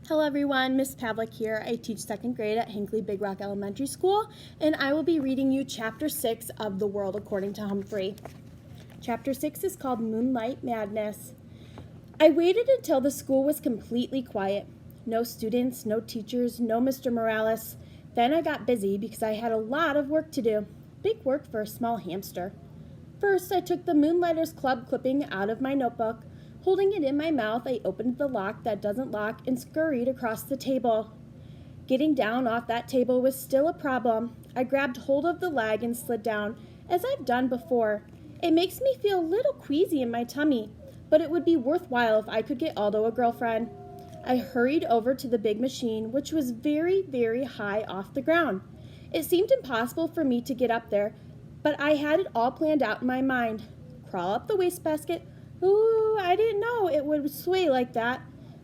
Hello everyone, Miss Pavlik here. I teach second grade at Hinckley Big Rock Elementary School, and I will be reading you Chapter 6 of The World According to Humphrey. Chapter 6 is called Moonlight Madness. I waited until the school was completely quiet. No students, no teachers, no Mr. Morales. Then I got busy because I had a lot of work to do. Big work for a small hamster. First, I took the Moonlighters Club clipping out of my notebook. Holding it in my mouth, I opened the lock that doesn't lock and scurried across the table. Getting down off that table was still a problem. I grabbed hold of the leg and slid down, as I've done before. It makes me feel a little queasy in my tummy, but it would be worthwhile if I could get Aldo a girlfriend. I hurried over to the big machine, which was very, very high off the ground. It seemed impossible for me to get up there, but I had it all planned out in my mind. Crawl up the wastebasket. Ooh, I didn't know it would sway like that.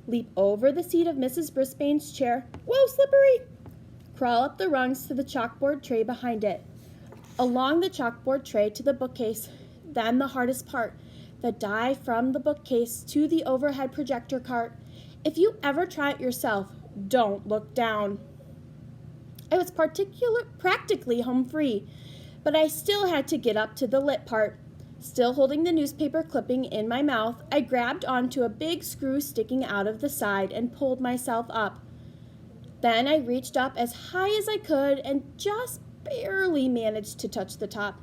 Leap over the seat of Mrs. Brisbane's chair. Whoa, slippery! Crawl up the rungs to the chalkboard tray behind it. Along the chalkboard tray to the bookcase. Then the hardest part, the dive from the bookcase to the overhead projector cart. If you ever try it yourself, don't look down. I was practically home free, but I still had to get up to the lit part. Still holding the newspaper clipping in my mouth, I grabbed onto a big screw sticking out of the side and pulled myself up. Then I reached up as high as I could and just barely managed to touch the top.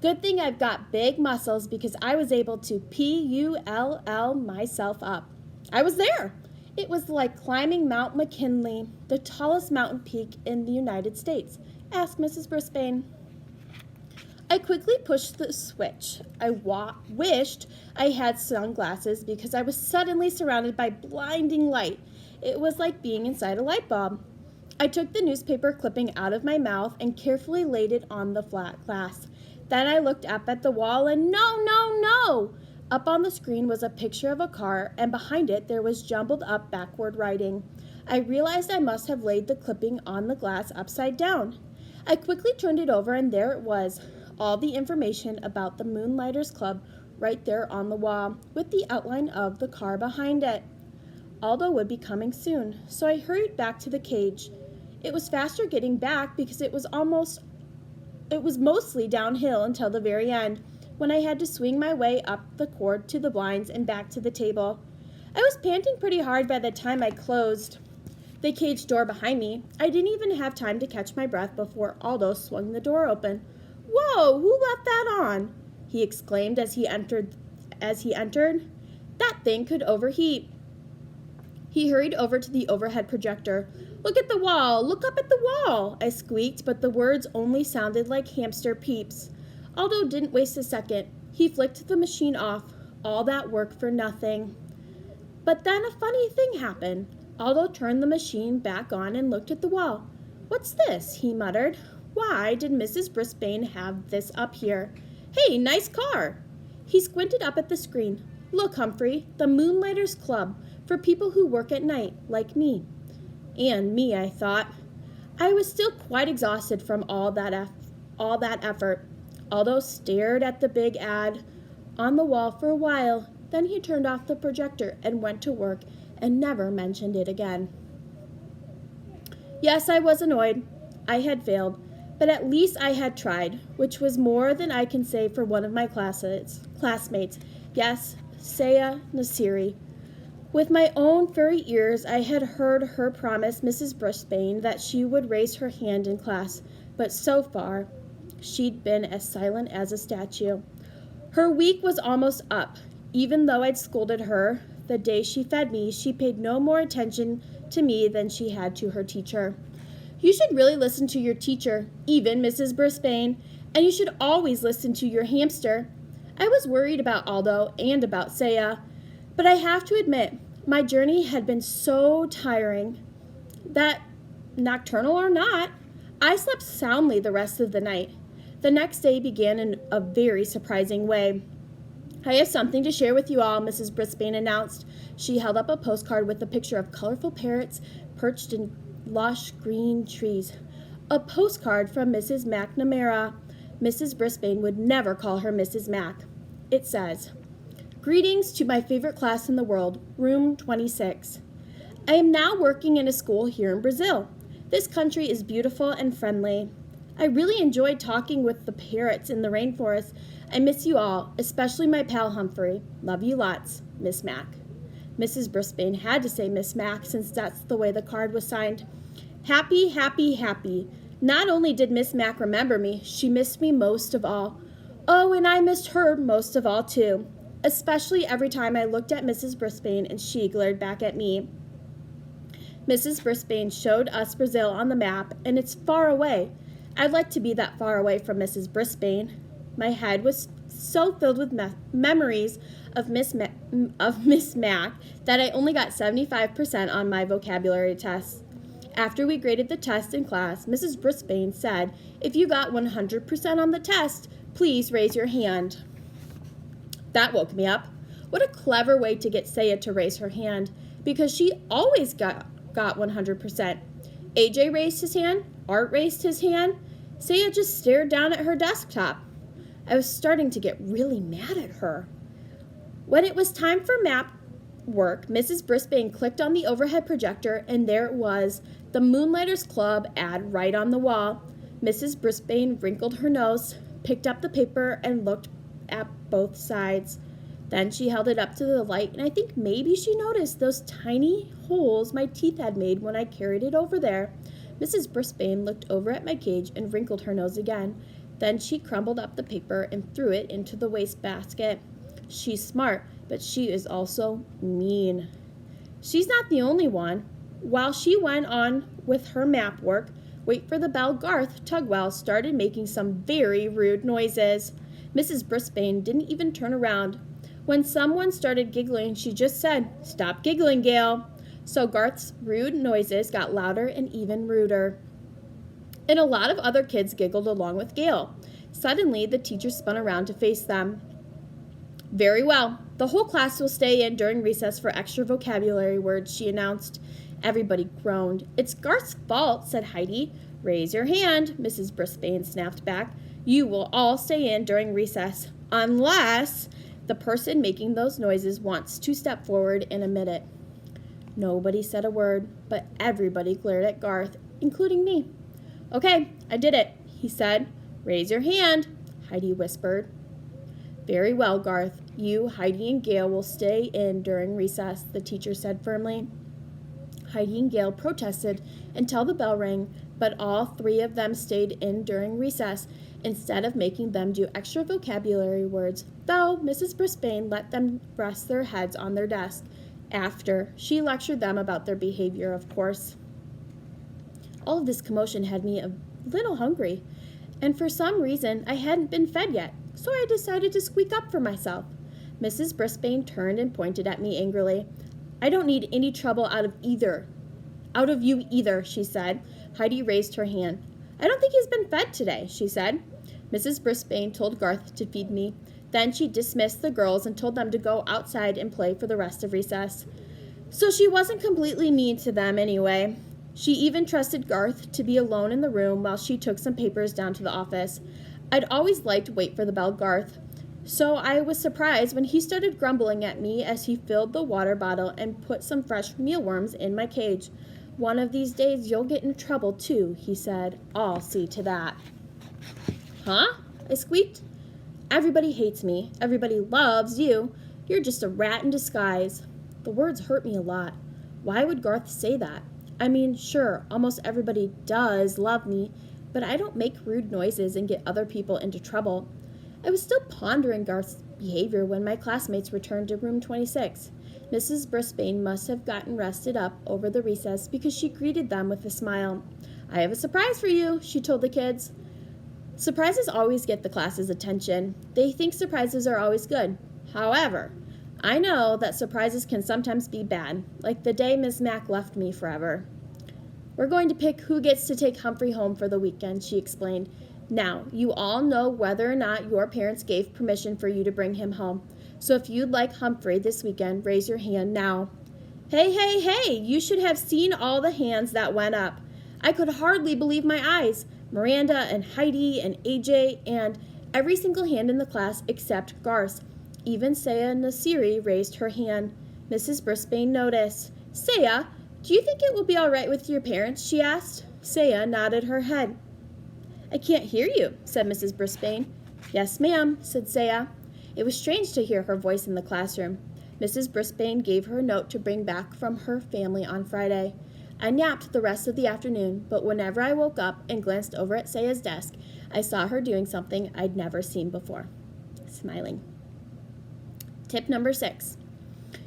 Good thing I've got big muscles because I was able to pull myself up. I was there. It was like climbing Mount McKinley, the tallest mountain peak in the United States. Asked Mrs. Brisbane. I quickly pushed the switch. I wished I had sunglasses because I was suddenly surrounded by blinding light. It was like being inside a light bulb. I took the newspaper clipping out of my mouth and carefully laid it on the flat glass. Then I looked up at the wall and no! Up on the screen was a picture of a car, and behind it there was jumbled up backward writing. I realized I must have laid the clipping on the glass upside down. I quickly turned it over, and there it was. All the information about the Moonlighters Club right there on the wall, with the outline of the car behind it. Aldo would be coming soon, so I hurried back to the cage. It was faster getting back because it was mostly downhill until the very end, when I had to swing my way up the cord to the blinds and back to the table. I was panting pretty hard by the time I closed the cage door behind me. I didn't even have time to catch my breath before Aldo swung the door open. Whoa, who left that on? He exclaimed as he entered. That thing could overheat. He hurried over to the overhead projector. Look at the wall, look up at the wall, I squeaked, but the words only sounded like hamster peeps. Aldo didn't waste a second. He flicked the machine off. All that work for nothing. But then a funny thing happened. Aldo turned the machine back on and looked at the wall. What's this? He muttered. Why did Mrs. Brisbane have this up here? Hey, nice car! He squinted up at the screen. Look, Humphrey, the Moonlighters Club, for people who work at night, like me. And me, I thought. I was still quite exhausted from all that effort. Aldo stared at the big ad on the wall for a while. Then he turned off the projector and went to work and never mentioned it again. Yes, I was annoyed. I had failed. But at least I had tried, which was more than I can say for one of my classmates. Yes, Saya Nasiri. With my own furry ears, I had heard her promise Mrs. Brisbane that she would raise her hand in class, but so far, she'd been as silent as a statue. Her week was almost up. Even though I'd scolded her the day she fed me, she paid no more attention to me than she had to her teacher. You should really listen to your teacher, even Mrs. Brisbane, and you should always listen to your hamster. I was worried about Aldo and about Saya, but I have to admit, my journey had been so tiring that, nocturnal or not, I slept soundly the rest of the night. The next day began in a very surprising way. I have something to share with you all, Mrs. Brisbane announced. She held up a postcard with a picture of colorful parrots perched in lush green trees. A postcard from Mrs. McNamara. Mrs. Brisbane would never call her Mrs. Mac. It says, Greetings to my favorite class in the world, room 26. I am now working in a school here in Brazil. This country is beautiful and friendly. I really enjoyed talking with the parrots in the rainforest. I miss you all, especially my pal Humphrey. Love you lots, Miss Mac. Mrs. Brisbane had to say Miss Mac since that's the way the card was signed. Happy, happy, happy. Not only did Miss Mac remember me, she missed me most of all. Oh, and I missed her most of all, too, especially every time I looked at Mrs. Brisbane and she glared back at me. Mrs. Brisbane showed us Brazil on the map, and it's far away. I'd like to be that far away from Mrs. Brisbane. My head was so filled with memories of Miss Mac that I only got 75% on my vocabulary test. After we graded the test in class, Mrs. Brisbane said, "If you got 100% on the test, please raise your hand." That woke me up. What a clever way to get Saya to raise her hand, because she always got 100%. AJ raised his hand, Art raised his hand, Saya just stared down at her desktop. I was starting to get really mad at her. When it was time for map work, Mrs. Brisbane clicked on the overhead projector, and there it was, the Moonlighters Club ad right on the wall. Mrs. Brisbane wrinkled her nose, picked up the paper, and looked at both sides. Then she held it up to the light, and I think maybe she noticed those tiny holes my teeth had made when I carried it over there. Mrs. Brisbane looked over at my cage and wrinkled her nose again. Then she crumbled up the paper and threw it into the wastebasket. She's smart, but she is also mean. She's not the only one. While she went on with her map work, wait for the bell, Garth Tugwell started making some very rude noises. Mrs. Brisbane didn't even turn around. When someone started giggling, she just said, "Stop giggling, Gail." So Garth's rude noises got louder and even ruder. And a lot of other kids giggled along with Gail. Suddenly, the teacher spun around to face them. "Very well. The whole class will stay in during recess for extra vocabulary words," she announced. Everybody groaned. "It's Garth's fault," said Heidi. "Raise your hand," Mrs. Brisbane snapped back. "You will all stay in during recess, unless the person making those noises wants to step forward and admit it." Nobody said a word, but everybody glared at Garth, including me. "Okay, I did it," he said. "Raise your hand," Heidi whispered. "Very well, Garth. You, Heidi, and Gail will stay in during recess," the teacher said firmly. Heidi and Gail protested until the bell rang, but all three of them stayed in during recess instead of making them do extra vocabulary words, though Mrs. Brisbane let them rest their heads on their desk. After, she lectured them about their behavior, of course. All of this commotion had me a little hungry, and for some reason I hadn't been fed yet, so I decided to squeak up for myself. Mrs. Brisbane turned and pointed at me angrily. "I don't need any trouble out of you either," she said. Heidi raised her hand. "I don't think he's been fed today," she said. Mrs. Brisbane told Garth to feed me. Then she dismissed the girls and told them to go outside and play for the rest of recess. So she wasn't completely mean to them anyway. She even trusted Garth to be alone in the room while she took some papers down to the office. I'd always liked Wait for the Bell Garth, so I was surprised when he started grumbling at me as he filled the water bottle and put some fresh mealworms in my cage. "One of these days you'll get in trouble too," he said. "I'll see to that." "Huh?" I squeaked. "Everybody hates me. Everybody loves you. You're just a rat in disguise." The words hurt me a lot. Why would Garth say that? I mean, sure, almost everybody does love me, but I don't make rude noises and get other people into trouble. I was still pondering Garth's behavior when my classmates returned to room 26. Mrs. Brisbane must have gotten rested up over the recess because she greeted them with a smile. "I have a surprise for you," she told the kids. Surprises always get the class's attention. They think surprises are always good. However, I know that surprises can sometimes be bad, like the day Miss Mac left me forever. "We're going to pick who gets to take Humphrey home for the weekend," she explained. "Now, you all know whether or not your parents gave permission for you to bring him home. So if you'd like Humphrey this weekend, raise your hand now." Hey, hey, hey! You should have seen all the hands that went up. I could hardly believe my eyes. Miranda and Heidi and AJ and every single hand in the class except Garth's. Even Saya Nasiri raised her hand. Mrs. Brisbane noticed. "Saya, Do you think it will be all right with your parents? She asked. Saya nodded her head. I can't hear you, said Mrs. Brisbane. Yes, ma'am, said Saya. It was strange to hear her voice in the classroom. Mrs. Brisbane gave her a note to bring back from her family on Friday. I napped the rest of the afternoon, but whenever I woke up and glanced over at Saya's desk, I saw her doing something I'd never seen before. Smiling. Tip number 6.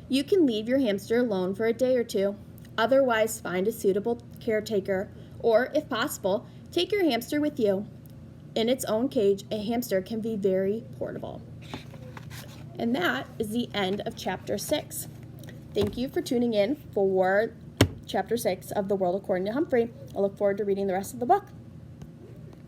You can leave your hamster alone for a day or two. Otherwise, find a suitable caretaker, or, if possible, take your hamster with you. In its own cage, a hamster can be very portable. And that is the end of Chapter 6. Thank you for tuning in for Chapter 6 of The World According to Humphrey. I look forward to reading the rest of the book.